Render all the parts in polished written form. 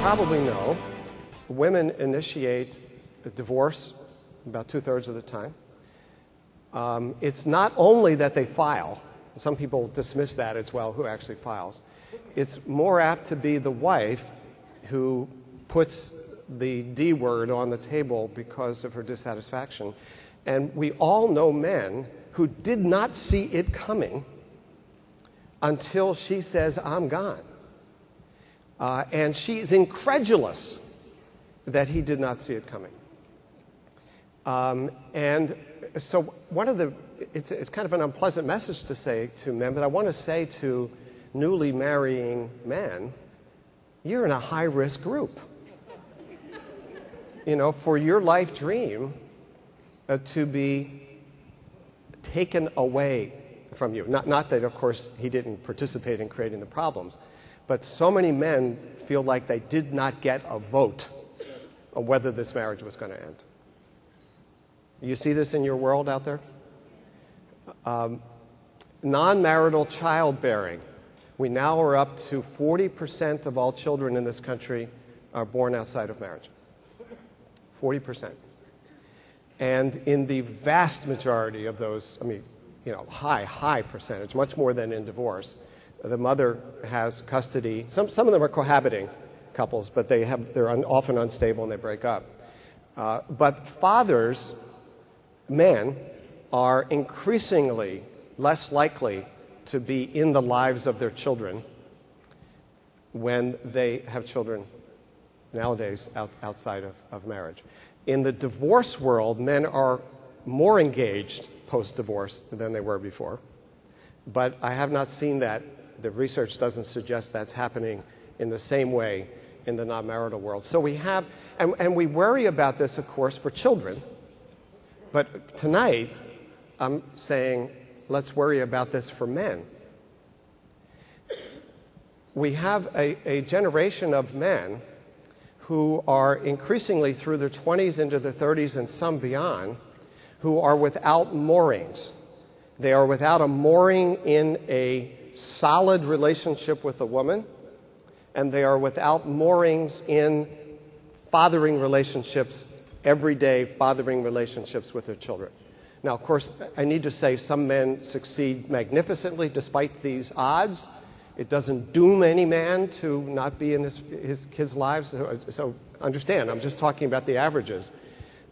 probably know, women initiate a divorce about 2/3 of the time. It's not only that they file. Some people dismiss that as well, who actually files. It's more apt to be the wife who puts the D word on the table because of her dissatisfaction. And we all know men who did not see it coming until she says, "I'm gone." And she's incredulous that he did not see it coming. And so it's kind of an unpleasant message to say to men, but I want to say to newly marrying men, you're in a high-risk group. You know, for your life dream to be taken away from you. Not that, of course, he didn't participate in creating the problems, but so many men feel like they did not get a vote on whether this marriage was going to end. You see this in your world out there? Non-marital childbearing. We now are up to 40% of all children in this country are born outside of marriage. 40%. And in the vast majority of those, I mean, you know, high percentage, much more than in divorce, the mother has custody. Some of them are cohabiting couples, but they're often unstable and they break up. But fathers, men, are increasingly less likely to be in the lives of their children when they have children nowadays outside of marriage. In the divorce world, men are more engaged post-divorce than they were before. But I have not seen that. The research doesn't suggest that's happening in the same way in the non-marital world. So we have, and we worry about this, of course, for children. But tonight, I'm saying, let's worry about this for men. We have a generation of men who are increasingly through their 20s into their 30s and some beyond, who are without moorings. They are without a mooring in a solid relationship with a woman, and they are without moorings in fathering relationships, everyday fathering relationships with their children. Now, of course, I need to say some men succeed magnificently despite these odds. It doesn't doom any man to not be in his kids' lives. So understand, I'm just talking about the averages.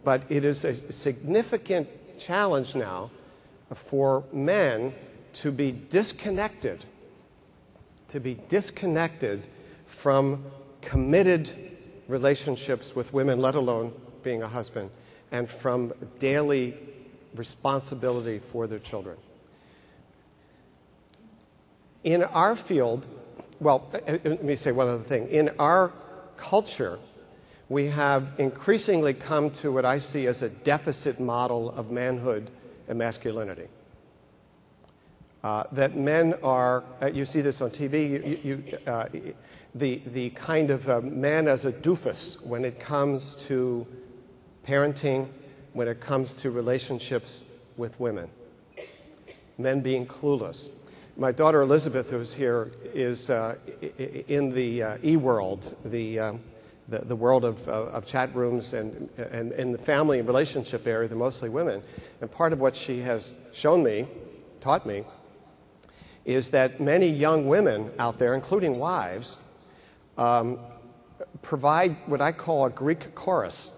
But it is a significant challenge now for men to be disconnected from committed relationships with women, let alone being a husband, and from daily responsibility for their children. In our field, well, let me say one other thing. In our culture, we have increasingly come to what I see as a deficit model of manhood and masculinity. That men are, you see this on TV, the kind of man as a doofus when it comes to parenting, when it comes to relationships with women. Men being clueless. My daughter Elizabeth, who's here, is in the e-world, the world of chat rooms and in the family and relationship area, they're mostly women. And part of what she has shown me, taught me, is that many young women out there, including wives, provide what I call a Greek chorus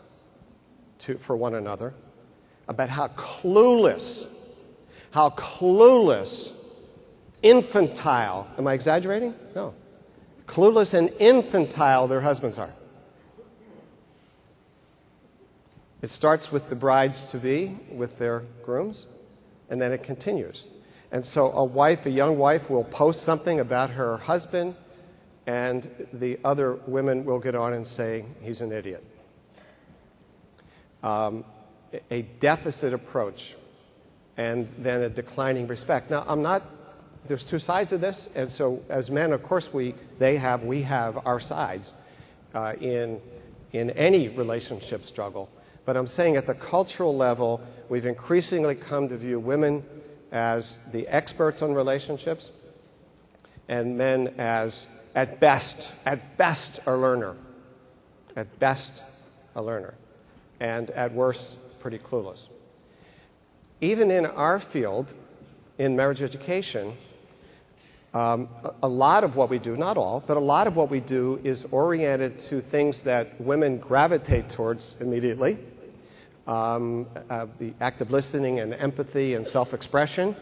for one another about how clueless, infantile, am I exaggerating? No. Clueless and infantile their husbands are. It starts with the brides-to-be, with their grooms, and then it continues. And so a young wife will post something about her husband, and the other women will get on and say, he's an idiot. A deficit approach, and then a declining respect. Now, there's two sides of this, and so as men, of course, we have our sides in any relationship struggle. But I'm saying at the cultural level, we've increasingly come to view women as the experts on relationships, and men as, at best, a learner. at best a learner, and at worst pretty clueless. Even in our field, in marriage education, a lot of what we do, not all, but a lot of what we do is oriented to things that women gravitate towards immediately. The act of listening and empathy and self-expression,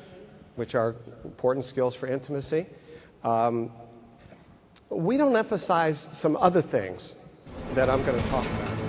which are important skills for intimacy. We don't emphasize some other things that I'm going to talk about.